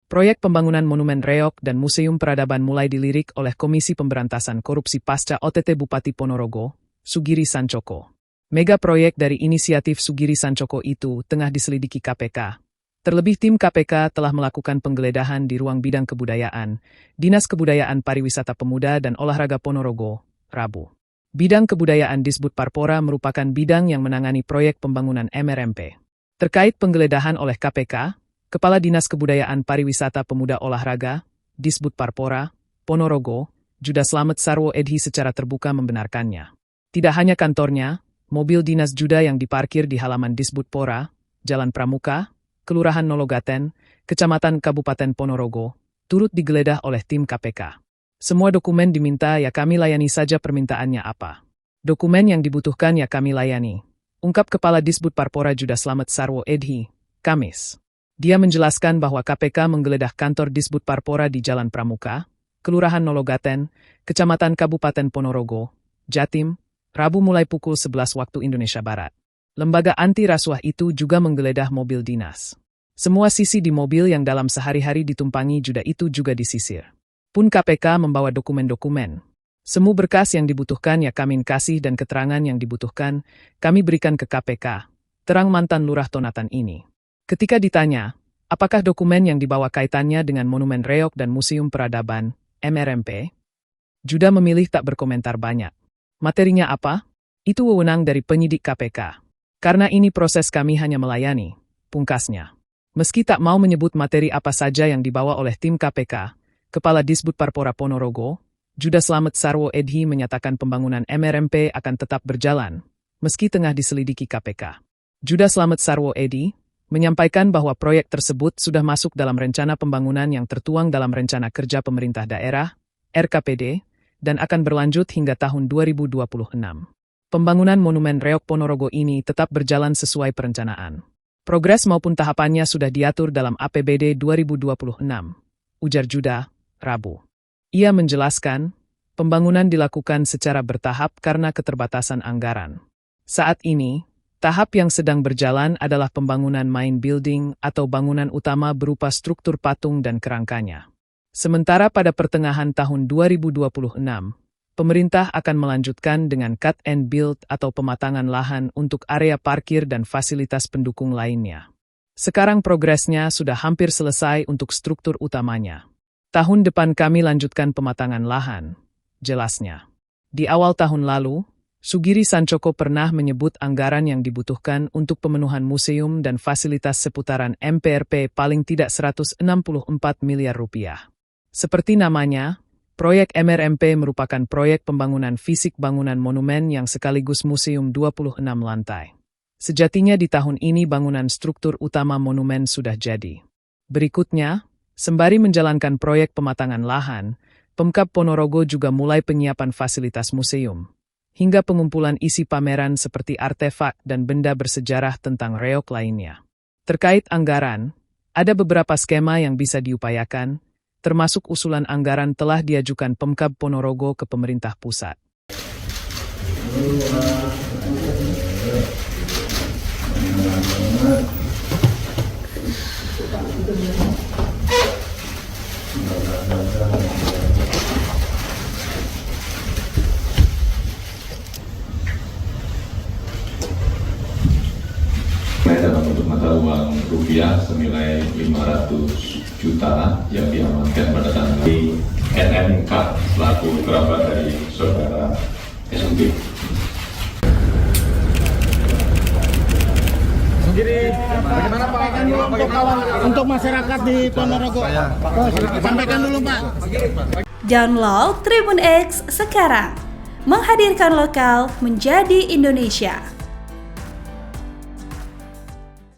Proyek pembangunan Monumen Reok dan Museum Peradaban mulai dilirik oleh Komisi Pemberantasan Korupsi pasca OTT Bupati Ponorogo, Sugiri Sancoko. Mega proyek dari inisiatif Sugiri Sancoko itu tengah diselidiki KPK. Terlebih tim KPK telah melakukan penggeledahan di ruang bidang kebudayaan, Dinas Kebudayaan Pariwisata Pemuda dan Olahraga Ponorogo, Rabu. Bidang kebudayaan Disbud Parpora merupakan bidang yang menangani proyek pembangunan MRMP. Terkait penggeledahan oleh KPK, Kepala Dinas Kebudayaan Pariwisata Pemuda Olahraga, Disbud Parpora, Ponorogo, Juda Slamet Sarwo Edhi secara terbuka membenarkannya. Tidak hanya kantornya, mobil dinas Juda yang diparkir di halaman Disbud Pora, Jalan Pramuka, Kelurahan Nologaten, Kecamatan Kabupaten Ponorogo, turut digeledah oleh tim KPK. Semua dokumen diminta ya kami layani saja permintaannya apa. Dokumen yang dibutuhkan ya kami layani, ungkap Kepala Disbud Parpora Juda Slamet Sarwo Edhi, Kamis. Dia menjelaskan bahwa KPK menggeledah kantor Disbud Parpora di Jalan Pramuka, Kelurahan Nologaten, Kecamatan Kabupaten Ponorogo, Jatim, Rabu mulai pukul 11 waktu Indonesia Barat. Lembaga anti rasuah itu juga menggeledah mobil dinas. Semua sisi di mobil yang dalam sehari-hari ditumpangi Juda itu juga disisir. Pun KPK membawa dokumen-dokumen. Semua berkas yang dibutuhkan ya kami kasih dan keterangan yang dibutuhkan kami berikan ke KPK, terang mantan lurah Tonatan ini. Ketika ditanya, apakah dokumen yang dibawa kaitannya dengan Monumen Reok dan Museum Peradaban, MRMP? Juda memilih tak berkomentar banyak. Materinya apa? Itu wewenang dari penyidik KPK. Karena ini proses kami hanya melayani, pungkasnya. Meski tak mau menyebut materi apa saja yang dibawa oleh tim KPK, Kepala Disbud Parpora Ponorogo, Juda Slamet Sarwo Edhi menyatakan pembangunan MRMP akan tetap berjalan, meski tengah diselidiki KPK. Juda Slamet Sarwo Edhi menyampaikan bahwa proyek tersebut sudah masuk dalam rencana pembangunan yang tertuang dalam Rencana Kerja Pemerintah Daerah, RKPD, dan akan berlanjut hingga tahun 2026. Pembangunan Monumen Reok Ponorogo ini tetap berjalan sesuai perencanaan. Progres maupun tahapannya sudah diatur dalam APBD 2026, ujar Juda, Rabu. Ia menjelaskan, pembangunan dilakukan secara bertahap karena keterbatasan anggaran. Saat ini, tahap yang sedang berjalan adalah pembangunan main building atau bangunan utama berupa struktur patung dan kerangkanya. Sementara pada pertengahan tahun 2026, pemerintah akan melanjutkan dengan cut and build atau pematangan lahan untuk area parkir dan fasilitas pendukung lainnya. Sekarang progresnya sudah hampir selesai untuk struktur utamanya. Tahun depan kami lanjutkan pematangan lahan, jelasnya. Di awal tahun lalu, Sugiri Sancoko pernah menyebut anggaran yang dibutuhkan untuk pemenuhan museum dan fasilitas seputaran MPRP paling tidak 164 miliar rupiah. Seperti namanya, proyek MRMP merupakan proyek pembangunan fisik bangunan monumen yang sekaligus museum 26 lantai. Sejatinya di tahun ini bangunan struktur utama monumen sudah jadi. Berikutnya, sembari menjalankan proyek pematangan lahan, Pemkab Ponorogo juga mulai penyiapan fasilitas museum, hingga pengumpulan isi pameran seperti artefak dan benda bersejarah tentang reok lainnya. Terkait anggaran, ada beberapa skema yang bisa diupayakan, termasuk usulan anggaran telah diajukan Pemkab Ponorogo ke pemerintah pusat. Dalam bentuk mata uang rupiah senilai 500 juta yang diamankan pada tanggal NMK selaku kerabat dari saudara SUB. Jadi bagaimana Pak untuk masyarakat di Ponorogo? Sampaikan dulu Pak. Download Tribun X sekarang, menghadirkan lokal menjadi Indonesia.